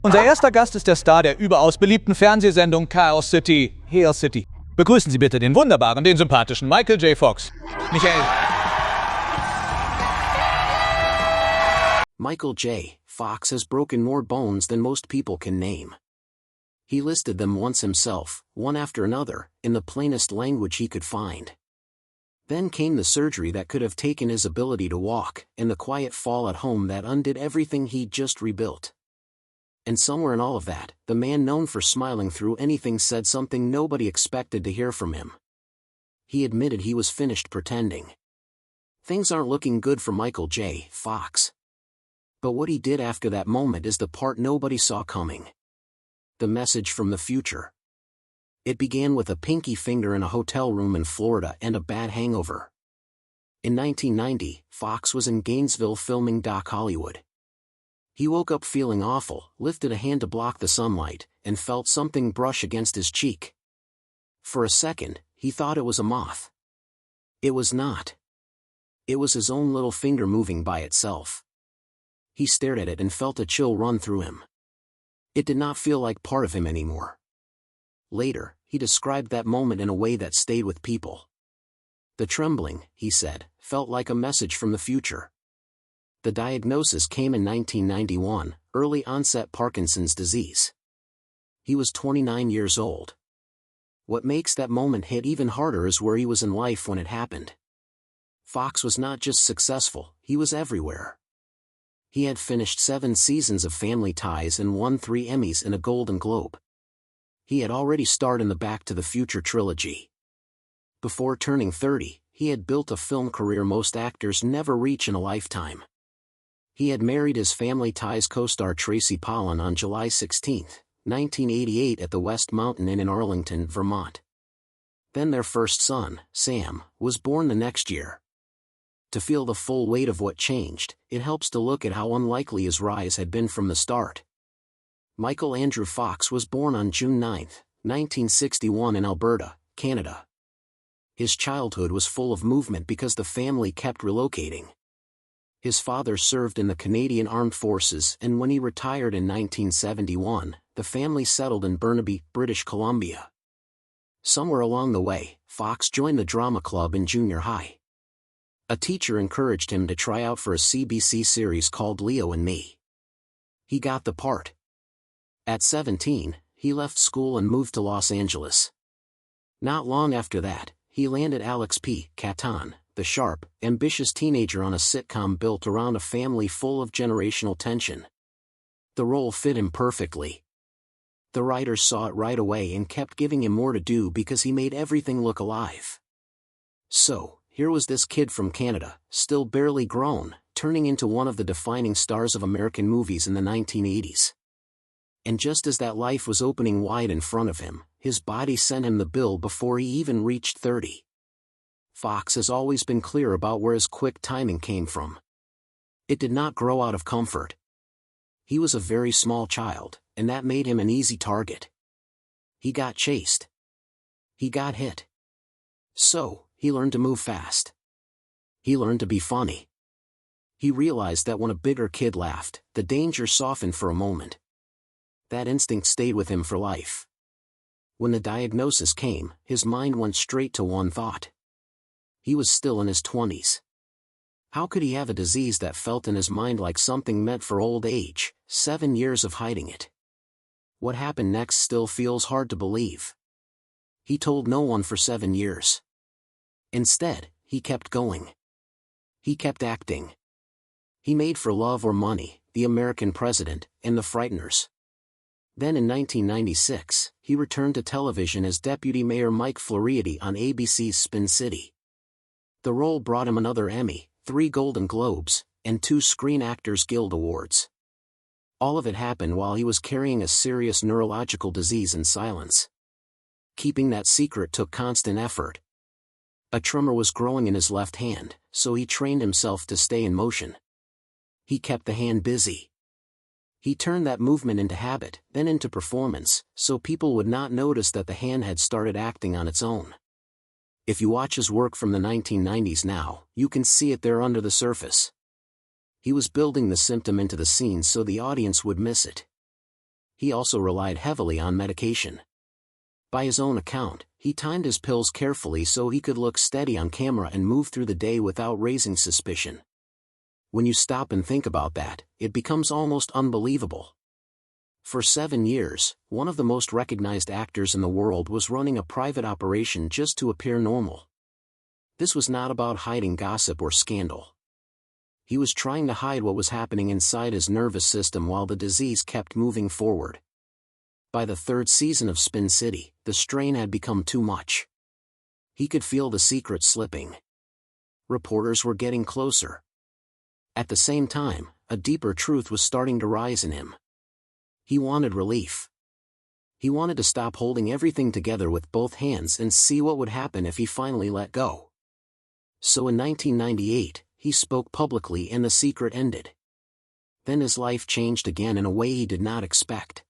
Unser erster Gast ist der Star der überaus beliebten Fernsehsendung Chaos City, Hail City. Begrüßen Sie bitte den wunderbaren, den sympathischen Michael J. Fox. Michael. Michael J. Fox has broken more bones than most people can name. He listed them once himself, one after another, in the plainest language he could find. Then came the surgery that could have taken his ability to walk, and the quiet fall at home that undid everything he'd just rebuilt. And somewhere in all of that, the man known for smiling through anything said something nobody expected to hear from him. He admitted he was finished pretending. Things aren't looking good for Michael J. Fox. But what he did after that moment is the part nobody saw coming. The message from the future. It began with a pinky finger in a hotel room in Florida and a bad hangover. In 1990, Fox was in Gainesville filming Doc Hollywood. He woke up feeling awful, lifted a hand to block the sunlight, and felt something brush against his cheek. For a second, he thought it was a moth. It was not. It was his own little finger moving by itself. He stared at it and felt a chill run through him. It did not feel like part of him anymore. Later, he described that moment in a way that stayed with people. The trembling, he said, felt like a message from the future. The diagnosis came in 1991, early-onset Parkinson's disease. He was 29 years old. What makes that moment hit even harder is where he was in life when it happened. Fox was not just successful, he was everywhere. He had finished 7 seasons of Family Ties and won 3 Emmys and a Golden Globe. He had already starred in the Back to the Future trilogy. Before turning 30, he had built a film career most actors never reach in a lifetime. He had married his Family Ties co-star Tracy Pollan on July 16, 1988 at the West Mountain Inn in Arlington, Vermont. Then their first son, Sam, was born the next year. To feel the full weight of what changed, it helps to look at how unlikely his rise had been from the start. Michael Andrew Fox was born on June 9, 1961 in Alberta, Canada. His childhood was full of movement because the family kept relocating. His father served in the Canadian Armed Forces, and when he retired in 1971, the family settled in Burnaby, British Columbia. Somewhere along the way, Fox joined the drama club in junior high. A teacher encouraged him to try out for a CBC series called Leo and Me. He got the part. At 17, he left school and moved to Los Angeles. Not long after that, he landed Alex P. Catan, the sharp, ambitious teenager on a sitcom built around a family full of generational tension. The role fit him perfectly. The writers saw it right away and kept giving him more to do because he made everything look alive. So, here was this kid from Canada, still barely grown, turning into one of the defining stars of American movies in the 1980s. And just as that life was opening wide in front of him, his body sent him the bill before he even reached 30. Fox has always been clear about where his quick timing came from. It did not grow out of comfort. He was a very small child, and that made him an easy target. He got chased. He got hit. So, he learned to move fast. He learned to be funny. He realized that when a bigger kid laughed, the danger softened for a moment. That instinct stayed with him for life. When the diagnosis came, his mind went straight to one thought. He was still in his 20s. How could he have a disease that felt in his mind like something meant for old age, 7 years of hiding it? What happened next still feels hard to believe. He told no one for 7 years. Instead, he kept going. He kept acting. He made For Love or Money, The American President, and The Frighteners. Then in 1996, he returned to television as Deputy Mayor Mike Floridy on ABC's Spin City. The role brought him another Emmy, 3 Golden Globes, and 2 Screen Actors Guild Awards. All of it happened while he was carrying a serious neurological disease in silence. Keeping that secret took constant effort. A tremor was growing in his left hand, so he trained himself to stay in motion. He kept the hand busy. He turned that movement into habit, then into performance, so people would not notice that the hand had started acting on its own. If you watch his work from the 1990s now, you can see it there under the surface. He was building the symptom into the scene so the audience would miss it. He also relied heavily on medication. By his own account, he timed his pills carefully so he could look steady on camera and move through the day without raising suspicion. When you stop and think about that, it becomes almost unbelievable. For 7 years, one of the most recognized actors in the world was running a private operation just to appear normal. This was not about hiding gossip or scandal. He was trying to hide what was happening inside his nervous system while the disease kept moving forward. By the 3rd season of Spin City, the strain had become too much. He could feel the secret slipping. Reporters were getting closer. At the same time, a deeper truth was starting to rise in him. He wanted relief. He wanted to stop holding everything together with both hands and see what would happen if he finally let go. So in 1998, he spoke publicly and the secret ended. Then his life changed again in a way he did not expect.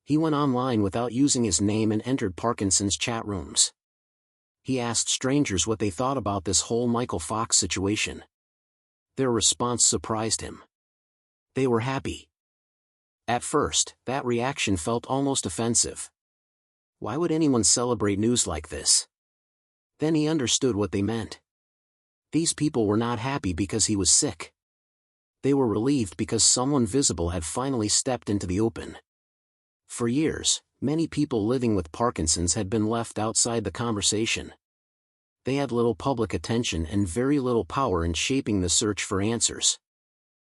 He went online without using his name and entered Parkinson's chat rooms. He asked strangers what they thought about this whole Michael Fox situation. Their response surprised him. They were happy. At first, that reaction felt almost offensive. Why would anyone celebrate news like this? Then he understood what they meant. These people were not happy because he was sick. They were relieved because someone visible had finally stepped into the open. For years, many people living with Parkinson's had been left outside the conversation. They had little public attention and very little power in shaping the search for answers.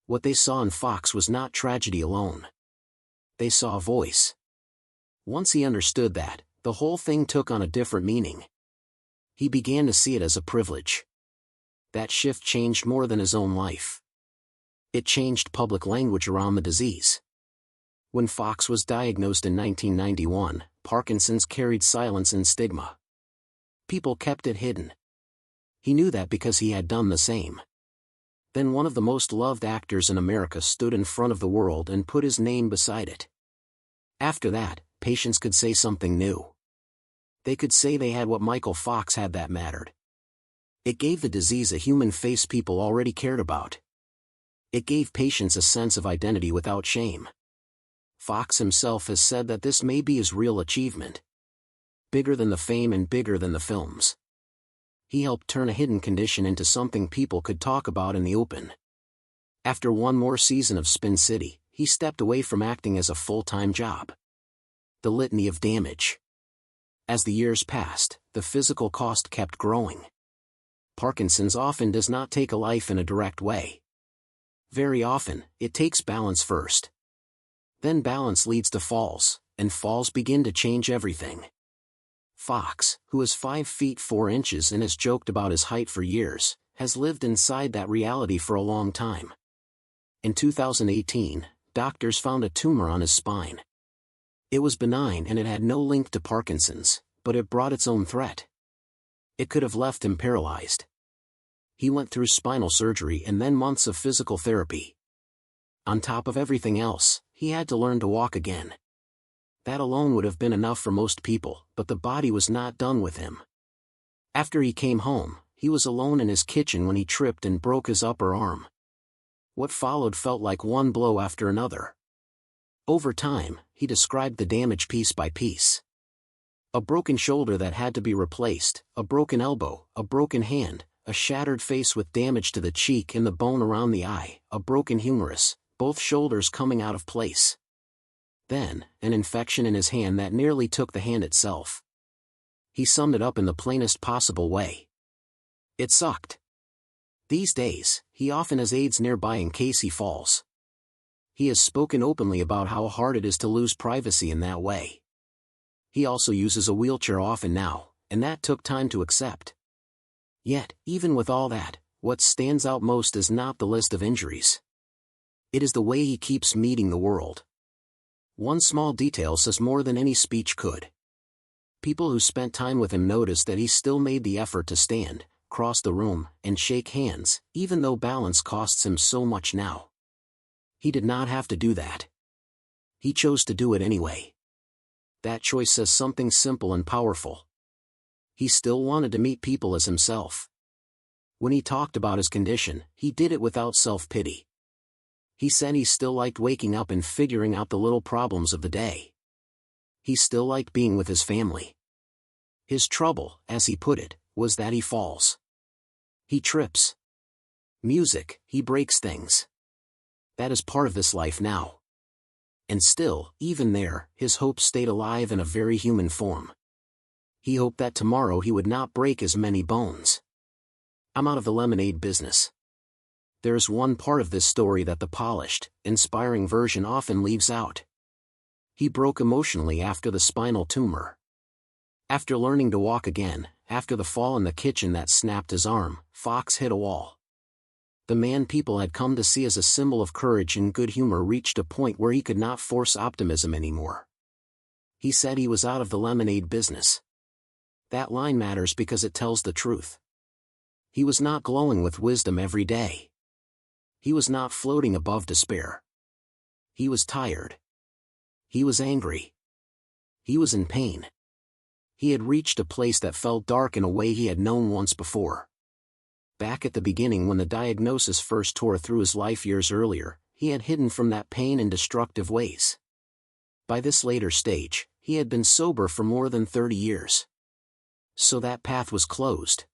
What they saw in Fox was not tragedy alone. They saw a voice. Once he understood that, the whole thing took on a different meaning. He began to see it as a privilege. That shift changed more than his own life. It changed public language around the disease. When Fox was diagnosed in 1991, Parkinson's carried silence and stigma. People kept it hidden. He knew that because he had done the same. Then one of the most loved actors in America stood in front of the world and put his name beside it. After that, patients could say something new. They could say they had what Michael Fox had that mattered. It gave the disease a human face people already cared about. It gave patients a sense of identity without shame. Fox himself has said that this may be his real achievement. Bigger than the fame and bigger than the films. He helped turn a hidden condition into something people could talk about in the open. After one more season of Spin City, he stepped away from acting as a full-time job. The litany of damage. As the years passed, the physical cost kept growing. Parkinson's often does not take a life in a direct way. Very often, it takes balance first. Then balance leads to falls, and falls begin to change everything. Fox, who is 5 feet 4 inches and has joked about his height for years, has lived inside that reality for a long time. In 2018, doctors found a tumor on his spine. It was benign and it had no link to Parkinson's, but it brought its own threat. It could have left him paralyzed. He went through spinal surgery and then months of physical therapy. On top of everything else, he had to learn to walk again. That alone would have been enough for most people, but the body was not done with him. After he came home, he was alone in his kitchen when he tripped and broke his upper arm. What followed felt like one blow after another. Over time, he described the damage piece by piece. A broken shoulder that had to be replaced, a broken elbow, a broken hand, a shattered face with damage to the cheek and the bone around the eye, a broken humerus, both shoulders coming out of place. Then, an infection in his hand that nearly took the hand itself. He summed it up in the plainest possible way. It sucked. These days, he often has aides nearby in case he falls. He has spoken openly about how hard it is to lose privacy in that way. He also uses a wheelchair often now, and that took time to accept. Yet, even with all that, what stands out most is not the list of injuries. It is the way he keeps meeting the world. One small detail says more than any speech could. People who spent time with him noticed that he still made the effort to stand, cross the room, and shake hands, even though balance costs him so much now. He did not have to do that. He chose to do it anyway. That choice says something simple and powerful. He still wanted to meet people as himself. When he talked about his condition, he did it without self-pity. He said he still liked waking up and figuring out the little problems of the day. He still liked being with his family. His trouble, as he put it, was that he falls. He trips. Music, he breaks things. That is part of this life now. And still, even there, his hope stayed alive in a very human form. He hoped that tomorrow he would not break as many bones. I'm out of the lemonade business. There's one part of this story that the polished, inspiring version often leaves out. He broke emotionally after the spinal tumor. After learning to walk again, after the fall in the kitchen that snapped his arm, Fox hit a wall. The man people had come to see as a symbol of courage and good humor reached a point where he could not force optimism anymore. He said he was out of the lemonade business. That line matters because it tells the truth. He was not glowing with wisdom every day. He was not floating above despair. He was tired. He was angry. He was in pain. He had reached a place that felt dark in a way he had known once before. Back at the beginning when the diagnosis first tore through his life years earlier, he had hidden from that pain in destructive ways. By this later stage, he had been sober for more than 30 years. So that path was closed.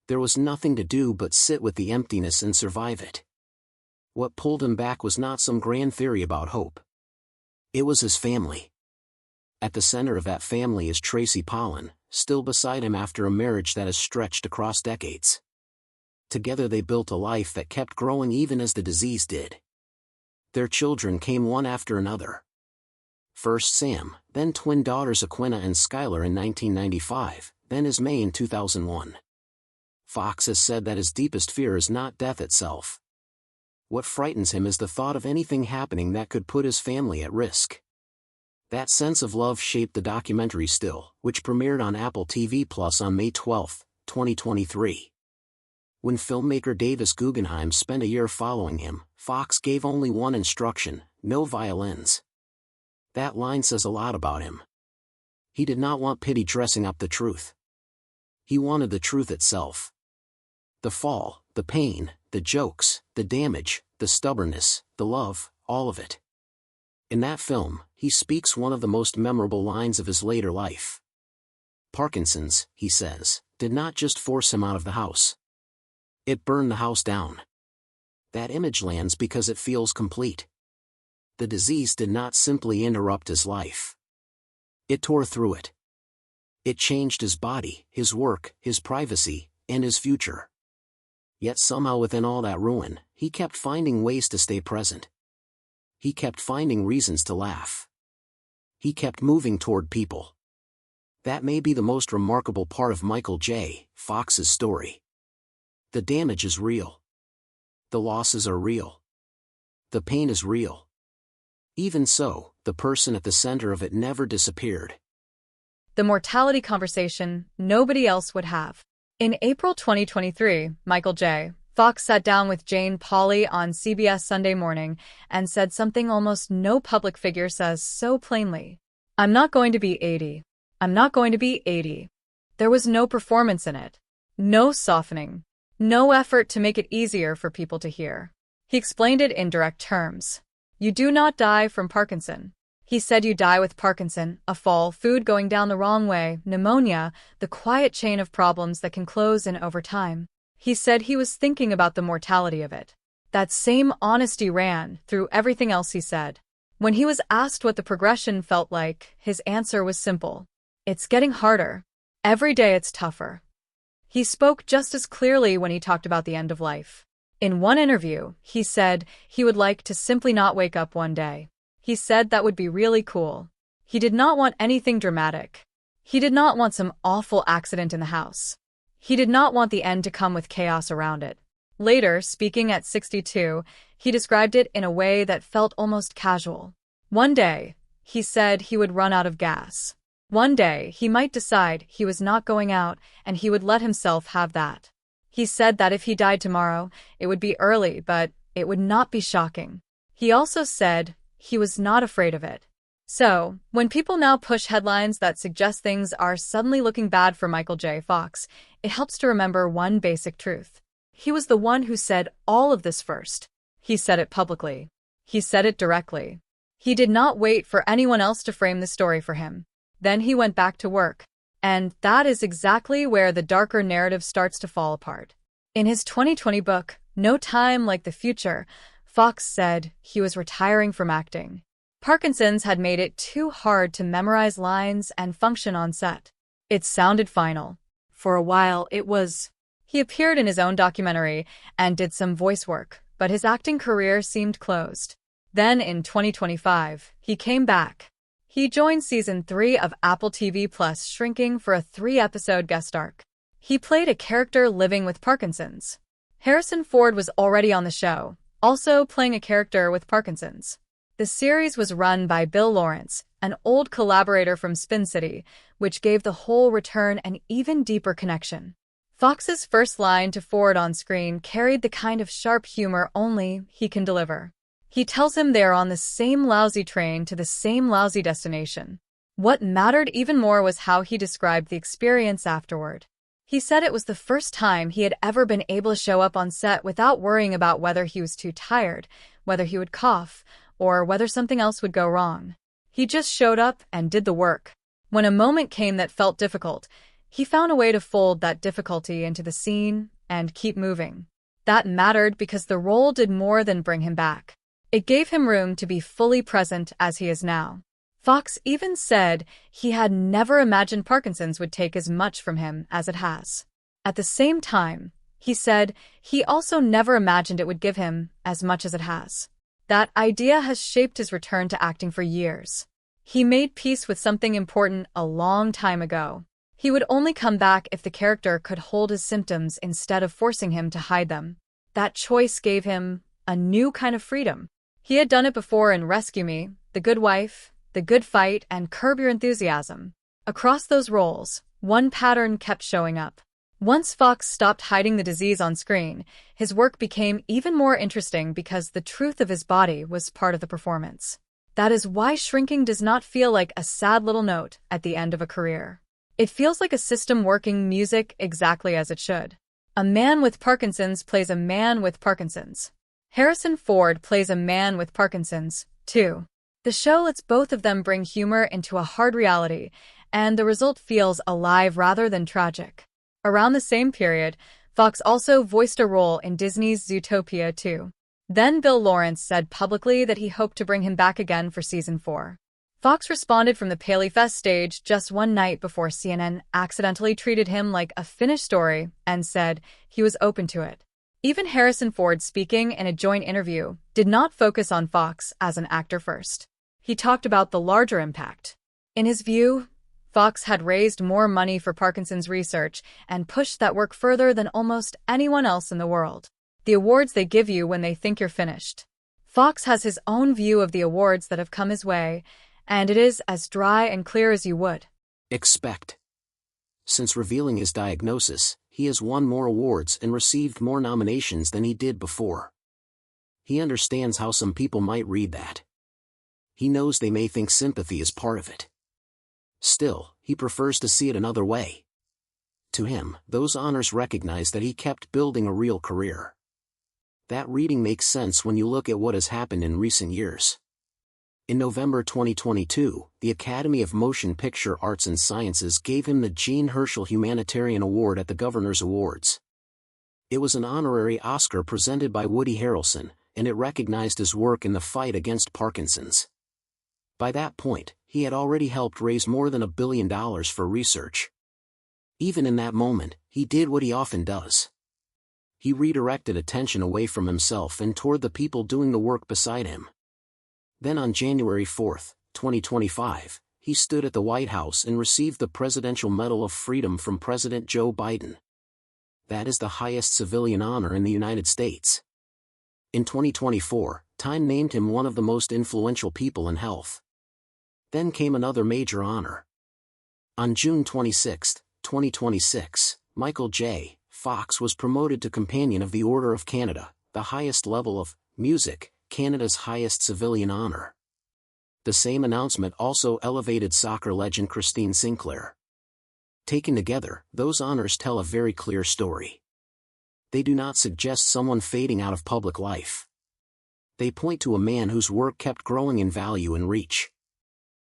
There was nothing to do but sit with the emptiness and survive it. What pulled him back was not some grand theory about hope. It was his family. At the center of that family is Tracy Pollan, still beside him after a marriage that has stretched across decades. Together they built a life that kept growing even as the disease did. Their children came one after another. First Sam, then twin daughters Aquinnah and Skylar in 1995, then Ismay in 2001. Fox has said that his deepest fear is not death itself. What frightens him is the thought of anything happening that could put his family at risk. That sense of love shaped the documentary Still, which premiered on Apple TV Plus on May 12, 2023. When filmmaker Davis Guggenheim spent a year following him, Fox gave only one instruction: no violins. That line says a lot about him. He did not want pity dressing up the truth. He wanted the truth itself. The fall, the pain, the jokes, the damage, the stubbornness, the love, all of it. In that film, he speaks one of the most memorable lines of his later life. Parkinson's, he says, did not just force him out of the house. It burned the house down. That image lands because it feels complete. The disease did not simply interrupt his life. It tore through it. It changed his body, his work, his privacy, and his future. Yet somehow within all that ruin, he kept finding ways to stay present. He kept finding reasons to laugh. He kept moving toward people. That may be the most remarkable part of Michael J. Fox's story. The damage is real. The losses are real. The pain is real. Even so, the person at the center of it never disappeared. The mortality conversation nobody else would have. In April 2023, Michael J. Fox sat down with Jane Pauley on CBS Sunday Morning and said something almost no public figure says so plainly. I'm not going to be 80. I'm not going to be 80. There was no performance in it. No softening. No effort to make it easier for people to hear. He explained it in direct terms. You do not die from Parkinson. He said you die with Parkinson, a fall, food going down the wrong way, pneumonia, the quiet chain of problems that can close in over time. He said he was thinking about the mortality of it. That same honesty ran through everything else he said. When he was asked what the progression felt like, his answer was simple. It's getting harder. Every day it's tougher. He spoke just as clearly when he talked about the end of life. In one interview, he said he would like to simply not wake up one day. He said that would be really cool. He did not want anything dramatic. He did not want some awful accident in the house. He did not want the end to come with chaos around it. Later, speaking at 62, he described it in a way that felt almost casual. One day, he said he would run out of gas. One day, he might decide he was not going out, and he would let himself have that. He said that if he died tomorrow, it would be early, but it would not be shocking. He also said he was not afraid of it. So, when people now push headlines that suggest things are suddenly looking bad for Michael J. Fox, it helps to remember one basic truth. He was the one who said all of this first. He said it publicly. He said it directly. He did not wait for anyone else to frame the story for him. Then he went back to work. And that is exactly where the darker narrative starts to fall apart. In his 2020 book, No Time Like the Future, Fox said he was retiring from acting. Parkinson's had made it too hard to memorize lines and function on set. It sounded final. For a while, it was. He appeared in his own documentary and did some voice work, but his acting career seemed closed. Then, in 2025, he came back. He joined Season 3 of Apple TV Plus' Shrinking for a 3-episode guest arc. He played a character living with Parkinson's. Harrison Ford was already on the show, also playing a character with Parkinson's. The series was run by Bill Lawrence, an old collaborator from Spin City, which gave the whole return an even deeper connection. Fox's first line to Ford on screen carried the kind of sharp humor only he can deliver. He tells him they are on the same lousy train to the same lousy destination. What mattered even more was how he described the experience afterward. He said it was the first time he had ever been able to show up on set without worrying about whether he was too tired, whether he would cough, or whether something else would go wrong. He just showed up and did the work. When a moment came that felt difficult, he found a way to fold that difficulty into the scene and keep moving. That mattered because the role did more than bring him back. It gave him room to be fully present as he is now. Fox even said he had never imagined Parkinson's would take as much from him as it has. At the same time, he said he also never imagined it would give him as much as it has. That idea has shaped his return to acting for years. He made peace with something important a long time ago. He would only come back if the character could hold his symptoms instead of forcing him to hide them. That choice gave him a new kind of freedom. He had done it before in Rescue Me, The Good Wife, The Good Fight, and Curb Your Enthusiasm. Across those roles, one pattern kept showing up. Once Fox stopped hiding the disease on screen, his work became even more interesting because the truth of his body was part of the performance. That is why Shrinking does not feel like a sad little note at the end of a career. It feels like a system working music exactly as it should. A man with Parkinson's plays a man with Parkinson's. Harrison Ford plays a man with Parkinson's, too. The show lets both of them bring humor into a hard reality, and the result feels alive rather than tragic. Around the same period, Fox also voiced a role in Disney's Zootopia 2. Then Bill Lawrence said publicly that he hoped to bring him back again for Season 4. Fox responded from the Paley Fest stage just one night before CNN accidentally treated him like a finished story and said he was open to it. Even Harrison Ford, speaking in a joint interview, did not focus on Fox as an actor first. He talked about the larger impact. In his view, Fox had raised more money for Parkinson's research and pushed that work further than almost anyone else in the world. The awards they give you when they think you're finished. Fox has his own view of the awards that have come his way, and it is as dry and clear as you would expect. Since revealing his diagnosis, he has won more awards and received more nominations than he did before. He understands how some people might read that. He knows they may think sympathy is part of it. Still, he prefers to see it another way. To him, those honors recognize that he kept building a real career. That reading makes sense when you look at what has happened in recent years. In November 2022, the Academy of Motion Picture Arts and Sciences gave him the Jean Herschel Humanitarian Award at the Governor's Awards. It was an honorary Oscar presented by Woody Harrelson, and it recognized his work in the fight against Parkinson's. By that point, he had already helped raise more than $1 billion for research. Even in that moment, he did what he often does. He redirected attention away from himself and toward the people doing the work beside him. Then on January 4, 2025, he stood at the White House and received the Presidential Medal of Freedom from President Joe Biden. That is the highest civilian honor in the United States. In 2024, Time named him one of the most influential people in health. Then came another major honor. On June 26, 2026, Michael J. Fox was promoted to Companion of the Order of Canada, the highest level of music, Canada's highest civilian honor. The same announcement also elevated soccer legend Christine Sinclair. Taken together, those honors tell a very clear story. They do not suggest someone fading out of public life. They point to a man whose work kept growing in value and reach.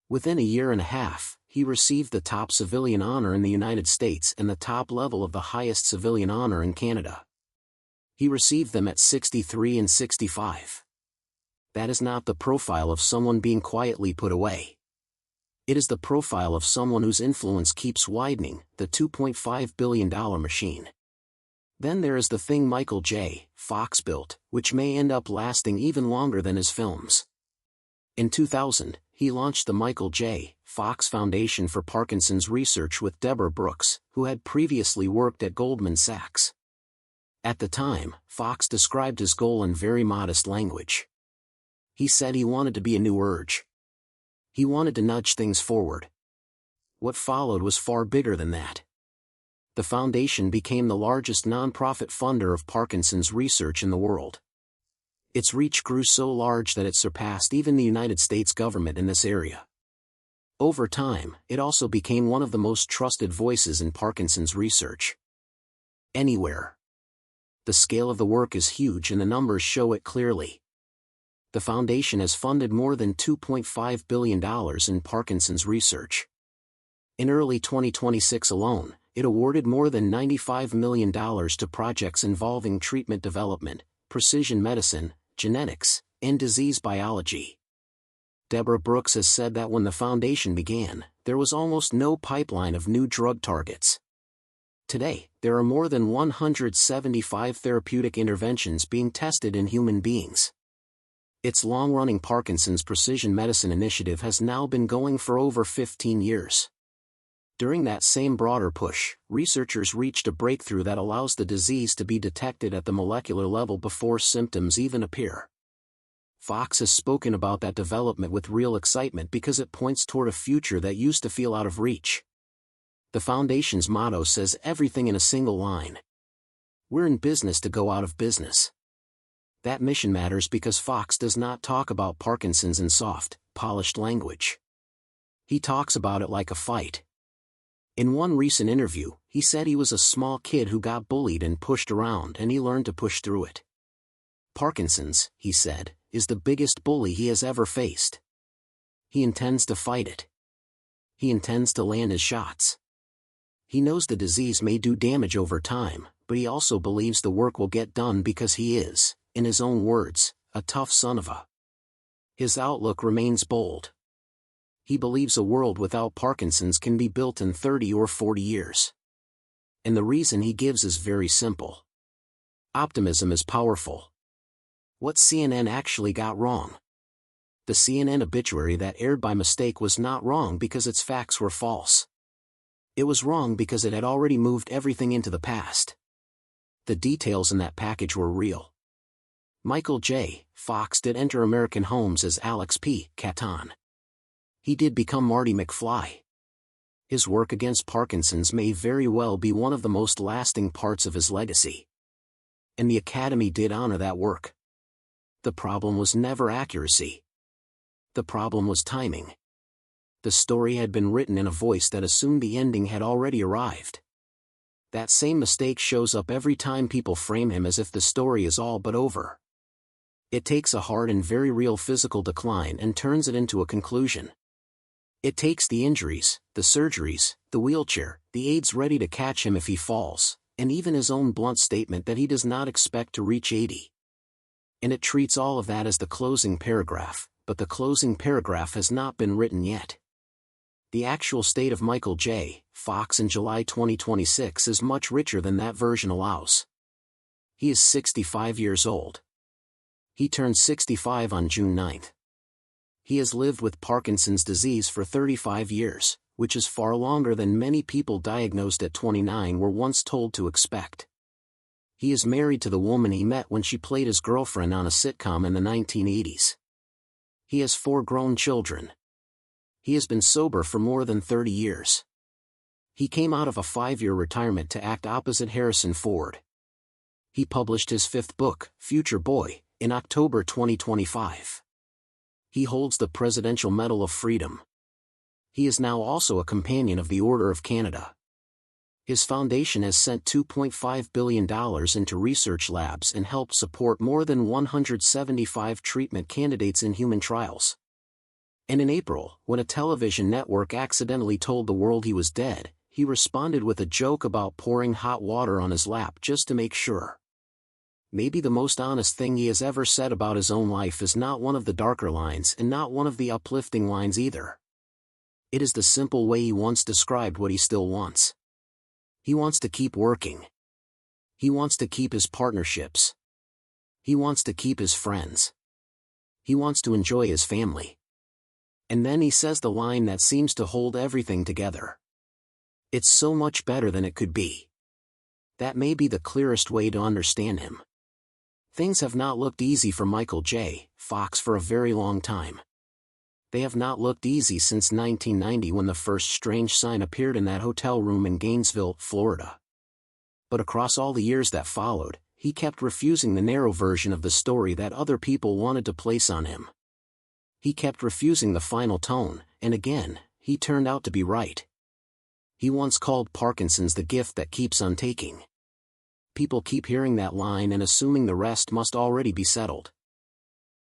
Within a year and a half, he received the top civilian honor in the United States and the top level of the highest civilian honor in Canada. He received them at 63 and 65. That is not the profile of someone being quietly put away. It is the profile of someone whose influence keeps widening, the $2.5 billion machine. Then there is the thing Michael J. Fox built, which may end up lasting even longer than his films. In 2000, he launched the Michael J. Fox Foundation for Parkinson's Research with Deborah Brooks, who had previously worked at Goldman Sachs. At the time, Fox described his goal in very modest language. He said he wanted to be a new urge. He wanted to nudge things forward. What followed was far bigger than that. The foundation became the largest nonprofit funder of Parkinson's research in the world. Its reach grew so large that it surpassed even the United States government in this area. Over time, it also became one of the most trusted voices in Parkinson's research. Anywhere. The scale of the work is huge and the numbers show it clearly. The foundation has funded more than $2.5 billion in Parkinson's research. In early 2026 alone, it awarded more than $95 million to projects involving treatment development, precision medicine, genetics, and disease biology. Deborah Brooks has said that when the foundation began, there was almost no pipeline of new drug targets. Today, there are more than 175 therapeutic interventions being tested in human beings. Its long-running Parkinson's Precision Medicine Initiative has now been going for over 15 years. During that same broader push, researchers reached a breakthrough that allows the disease to be detected at the molecular level before symptoms even appear. Fox has spoken about that development with real excitement because it points toward a future that used to feel out of reach. The foundation's motto says everything in a single line. We're in business to go out of business. That mission matters because Fox does not talk about Parkinson's in soft, polished language. He talks about it like a fight. In one recent interview, he said he was a small kid who got bullied and pushed around and he learned to push through it. Parkinson's, he said, is the biggest bully he has ever faced. He intends to fight it. He intends to land his shots. He knows the disease may do damage over time, but he also believes the work will get done because he is, in his own words, a tough son of a. His outlook remains bold. He believes a world without Parkinson's can be built in 30 or 40 years. And the reason he gives is very simple. Optimism is powerful. What CNN actually got wrong? The CNN obituary that aired by mistake was not wrong because its facts were false. It was wrong because it had already moved everything into the past. The details in that package were real. Michael J. Fox did enter American homes as Alex P. Caton. He did become Marty McFly. His work against Parkinson's may very well be one of the most lasting parts of his legacy. And the Academy did honor that work. The problem was never accuracy. The problem was timing. The story had been written in a voice that assumed the ending had already arrived. That same mistake shows up every time people frame him as if the story is all but over. It takes a hard and very real physical decline and turns it into a conclusion. It takes the injuries, the surgeries, the wheelchair, the aides ready to catch him if he falls, and even his own blunt statement that he does not expect to reach 80. And it treats all of that as the closing paragraph, but the closing paragraph has not been written yet. The actual state of Michael J. Fox in July 2026 is much richer than that version allows. He is 65 years old. He turned 65 on June 9th. He has lived with Parkinson's disease for 35 years, which is far longer than many people diagnosed at 29 were once told to expect. He is married to the woman he met when she played his girlfriend on a sitcom in the 1980s. He has 4 grown children. He has been sober for more than 30 years. He came out of a 5-year retirement to act opposite Harrison Ford. He published his 5th book, Future Boy, in October 2025. He holds the Presidential Medal of Freedom. He is now also a companion of the Order of Canada. His foundation has sent $2.5 billion into research labs and helped support more than 175 treatment candidates in human trials. And in April, when a television network accidentally told the world he was dead, he responded with a joke about pouring hot water on his lap just to make sure. Maybe the most honest thing he has ever said about his own life is not one of the darker lines and not one of the uplifting lines either. It is the simple way he once described what he still wants. He wants to keep working. He wants to keep his partnerships. He wants to keep his friends. He wants to enjoy his family. And then he says the line that seems to hold everything together. It's so much better than it could be. That may be the clearest way to understand him. Things have not looked easy for Michael J. Fox for a very long time. They have not looked easy since 1990 when the first strange sign appeared in that hotel room in Gainesville, Florida. But across all the years that followed, he kept refusing the narrow version of the story that other people wanted to place on him. He kept refusing the final tone, and again, he turned out to be right. He once called Parkinson's the gift that keeps on taking. People keep hearing that line and assuming the rest must already be settled.